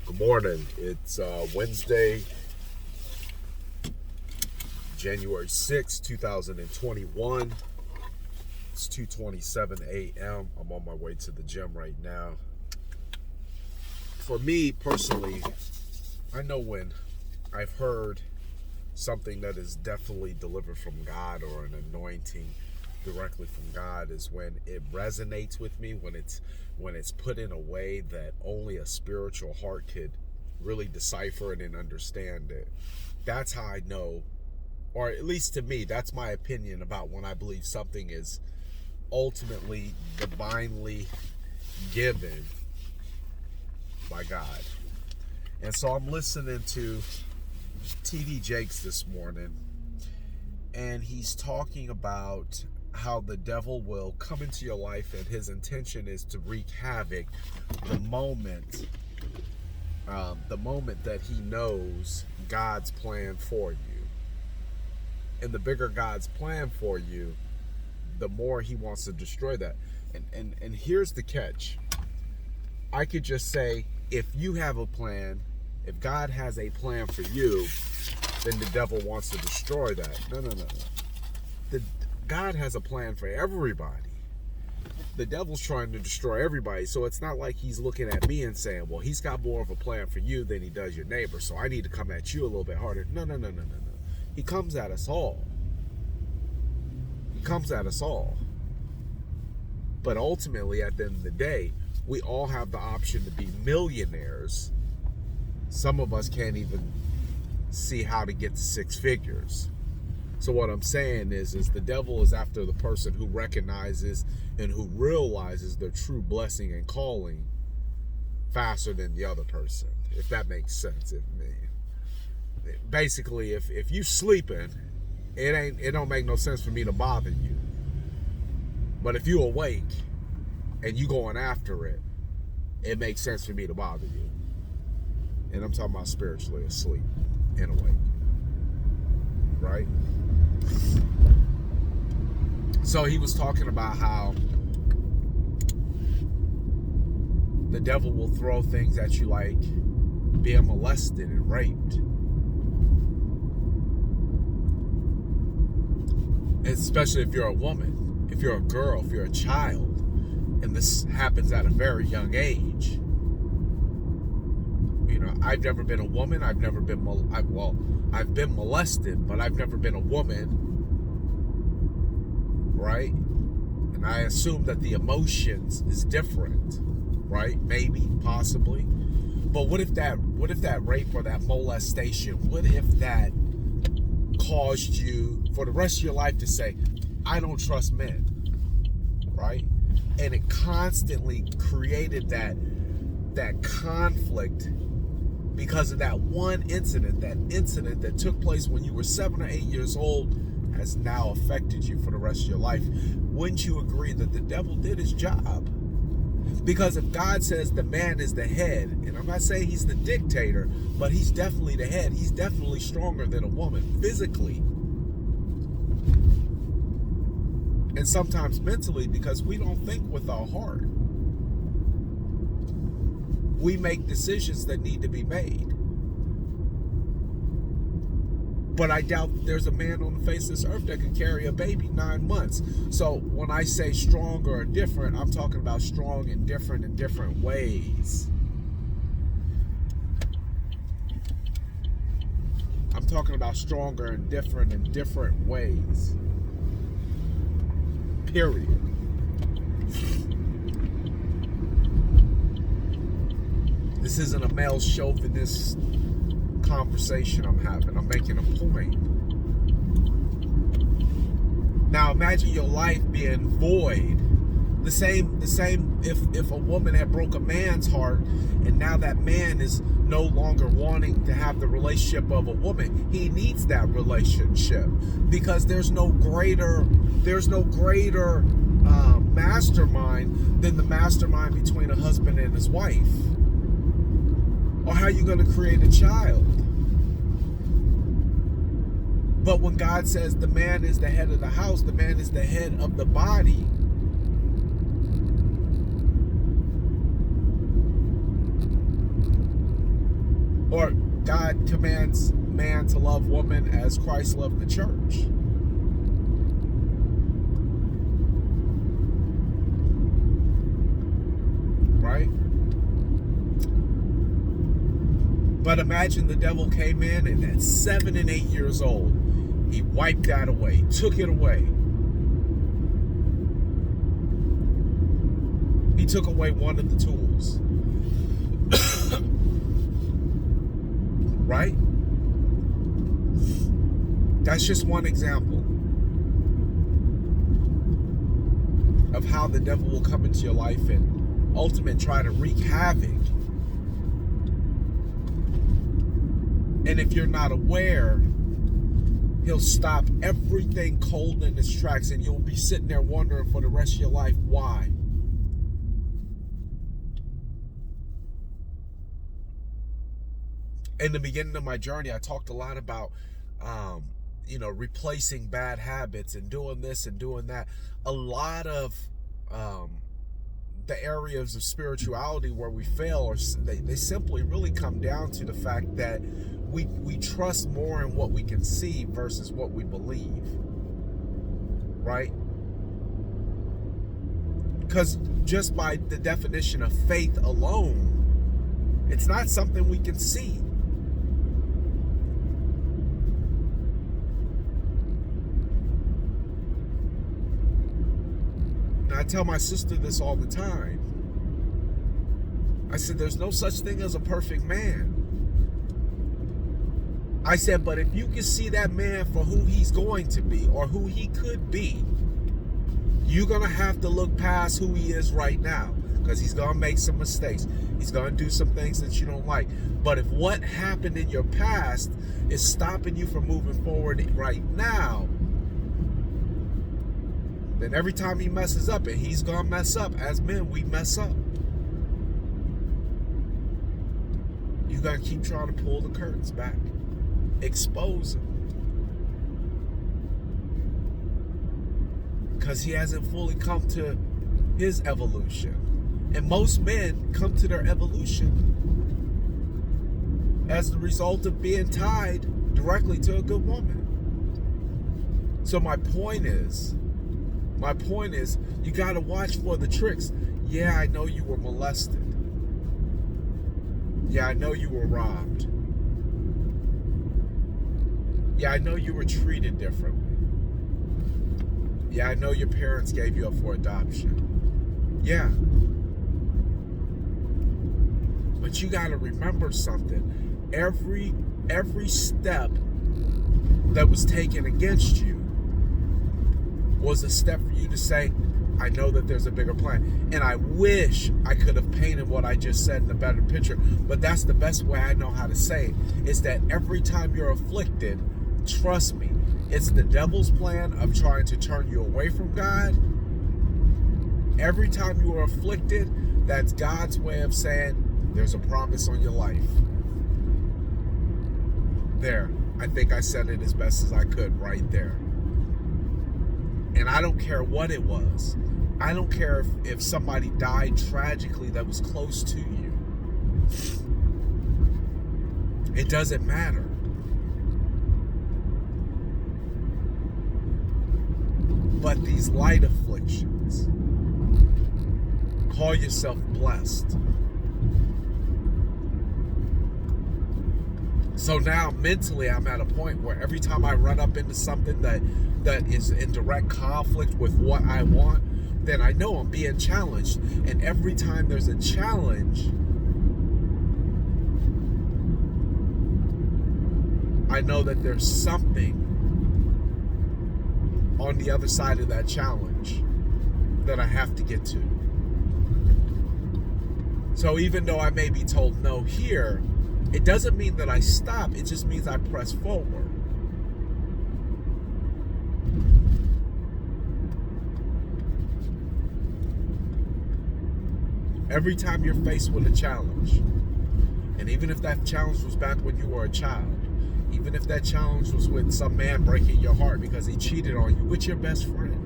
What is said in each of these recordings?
Good morning. It's Wednesday, January 6, 2021. It's 2:27 a.m. I'm on my way to the gym right now. For me personally, I know when I've heard something that is definitely delivered from God or an anointing directly from God is when it resonates with me, when it's put in a way that only a spiritual heart could really decipher it and understand it. That's how I know, or at least to me, that's my opinion about when I believe something is ultimately divinely given by God. And so I'm listening to TD Jakes this morning, and he's talking about how the devil will come into your life and his intention is to wreak havoc the moment that he knows God's plan for you. And the bigger God's plan for you, the more he wants to destroy that. And here's the catch. I could just say, if you have a plan, if God has a plan for you, then the devil wants to destroy that. No. God has a plan for everybody. The devil's trying to destroy everybody. So it's not like he's looking at me and saying, well, he's got more of a plan for you than he does your neighbor, so I need to come at you a little bit harder. No. He comes at us all. He comes at us all. But ultimately, at the end of the day, we all have the option to be millionaires. Some of us can't even see how to get to six figures. So what I'm saying is the devil is after the person who recognizes and who realizes their true blessing and calling faster than the other person, if that makes sense. Basically, if you sleeping, it don't make no sense for me to bother you. But if you awake and you going after it, it makes sense for me to bother you. And I'm talking about spiritually asleep and awake. Right? So he was talking about how the devil will throw things at you like being molested and raped. Especially if you're a woman, if you're a girl, if you're a child, and this happens at a very young age. You know, I've never been a woman. I've never been I've been molested, but I've never been a woman, right? And I assume that the emotions is different, right? Maybe, possibly. But what if that rape or that molestation, what if that caused you for the rest of your life to say, I don't trust men, right? And it constantly created that conflict because of that one incident, that took place when you were 7 or 8 years old, has now affected you for the rest of your life. Wouldn't you agree that the devil did his job? Because if God says the man is the head, and I'm not saying he's the dictator, but he's definitely the head. He's definitely stronger than a woman physically. And sometimes mentally, because we don't think with our heart. We make decisions that need to be made. But I doubt there's a man on the face of this earth that can carry a baby 9 months. So when I say stronger or different, I'm talking about strong and different in different ways. I'm talking about stronger and different in different ways. Period. This isn't a male chauvinist conversation I'm having. I'm making a point. Now imagine your life being void. The same if a woman had broke a man's heart and now that man is no longer wanting to have the relationship of a woman. He needs that relationship because there's no greater mastermind than the mastermind between a husband and his wife. Or how are you going to create a child? But when God says the man is the head of the house, the man is the head of the body. Or God commands man to love woman as Christ loved the church. Right? But imagine the devil came in and at 7 and 8 years old, he wiped that away, took it away. He took away one of the tools. Right? That's just one example of how the devil will come into your life and ultimately try to wreak havoc. And if you're not aware, he'll stop everything cold in its tracks, and you'll be sitting there wondering for the rest of your life why. In the beginning of my journey, I talked a lot about, replacing bad habits and doing this and doing that. A lot of the areas of spirituality where we fail, or they simply really come down to the fact that we trust more in what we can see versus what we believe. Right? Because just by the definition of faith alone, it's not something we can see. I tell my sister this all the time. I said, there's no such thing as a perfect man. I said, but if you can see that man for who he's going to be or who he could be, you're going to have to look past who he is right now, because he's going to make some mistakes. He's going to do some things that you don't like. But if what happened in your past is stopping you from moving forward right now, then every time he messes up, and he's going to mess up. As men, we mess up. You got to keep trying to pull the curtains back. Expose him. Because he hasn't fully come to his evolution. And most men come to their evolution as the result of being tied directly to a good woman. So my point is, you got to watch for the tricks. Yeah, I know you were molested. Yeah, I know you were robbed. Yeah, I know you were treated differently. Yeah, I know your parents gave you up for adoption. Yeah. But you got to remember something. Every step that was taken against you was a step for you to say, I know that there's a bigger plan. And I wish I could have painted what I just said in a better picture, but that's the best way I know how to say it, is that every time you're afflicted, trust me, it's the devil's plan of trying to turn you away from God. Every time you are afflicted, that's God's way of saying, there's a promise on your life. There, I think I said it as best as I could right there. And I don't care what it was. I don't care if somebody died tragically that was close to you. It doesn't matter. But these light afflictions, call yourself blessed. So now mentally I'm at a point where every time I run up into something that is in direct conflict with what I want, then I know I'm being challenged. And every time there's a challenge, I know that there's something on the other side of that challenge that I have to get to. So even though I may be told no here, it doesn't mean that I stop. It just means I press forward. Every time you're faced with a challenge, and even if that challenge was back when you were a child, even if that challenge was with some man breaking your heart because he cheated on you with your best friend,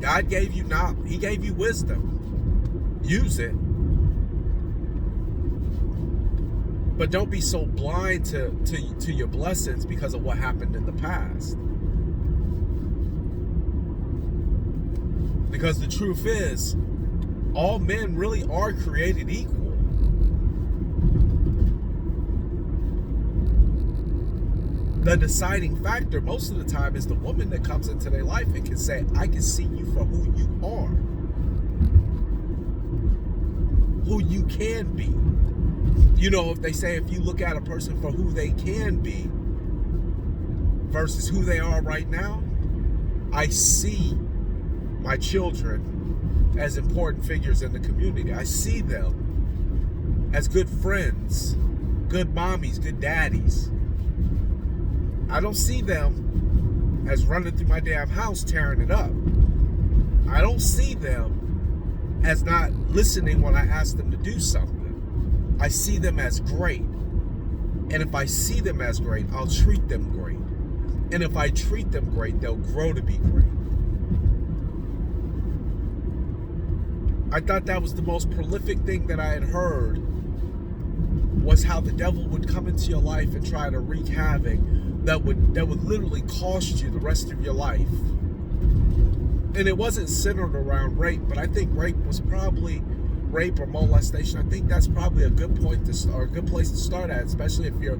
God gave you knowledge. He gave you wisdom. use it. But don't be so blind to your blessings because of what happened in the past. Because the truth is, all men really are created equal. The deciding factor most of the time is the woman that comes into their life and can say, I can see you for who you are. Who you can be. You know, if they say if you look at a person for who they can be versus who they are right now, I see my children as important figures in the community. I see them as good friends, good mommies, good daddies. I don't see them as running through my damn house tearing it up. I don't see them as not listening when I ask them to do something. I see them as great. And if I see them as great, I'll treat them great. And if I treat them great, they'll grow to be great. I thought that was the most prolific thing that I had heard, was how the devil would come into your life and try to wreak havoc that would literally cost you the rest of your life. And it wasn't centered around rape, but I think rape was probably rape or molestation. I think that's probably a good point to start, or a good place to start at, especially if you're,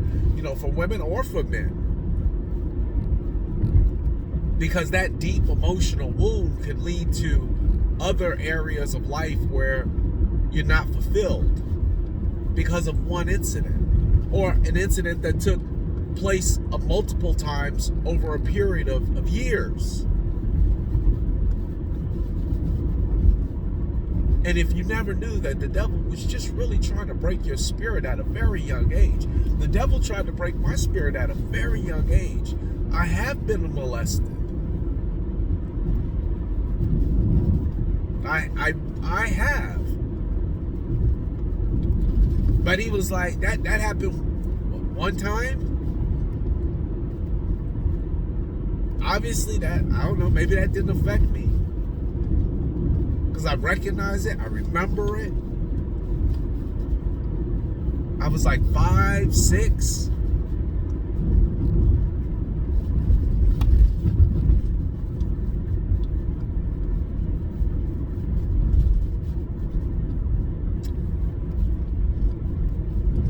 for women or for men. Because that deep emotional wound could lead to other areas of life where you're not fulfilled because of one incident, or an incident that took place multiple times over a period of years. And if you never knew that the devil was just really trying to break your spirit at a very young age. The devil tried to break my spirit at a very young age. I have been molested. I have. But he was like, that happened one time? Obviously I don't know, maybe that didn't affect me. Because I recognize it, I remember it. I was like 5, 6.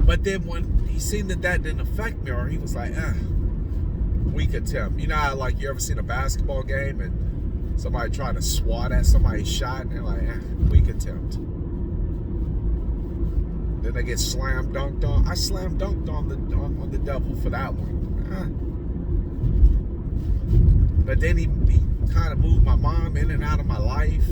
But then when he seen that didn't affect me, or he was like, weak attempt. You know how, like, you ever seen a basketball game and somebody trying to swat at somebody's shot and they're like, weak attempt. Then they get slam dunked on. I slam dunked on the devil for that one. But then he kind of moved my mom in and out of my life.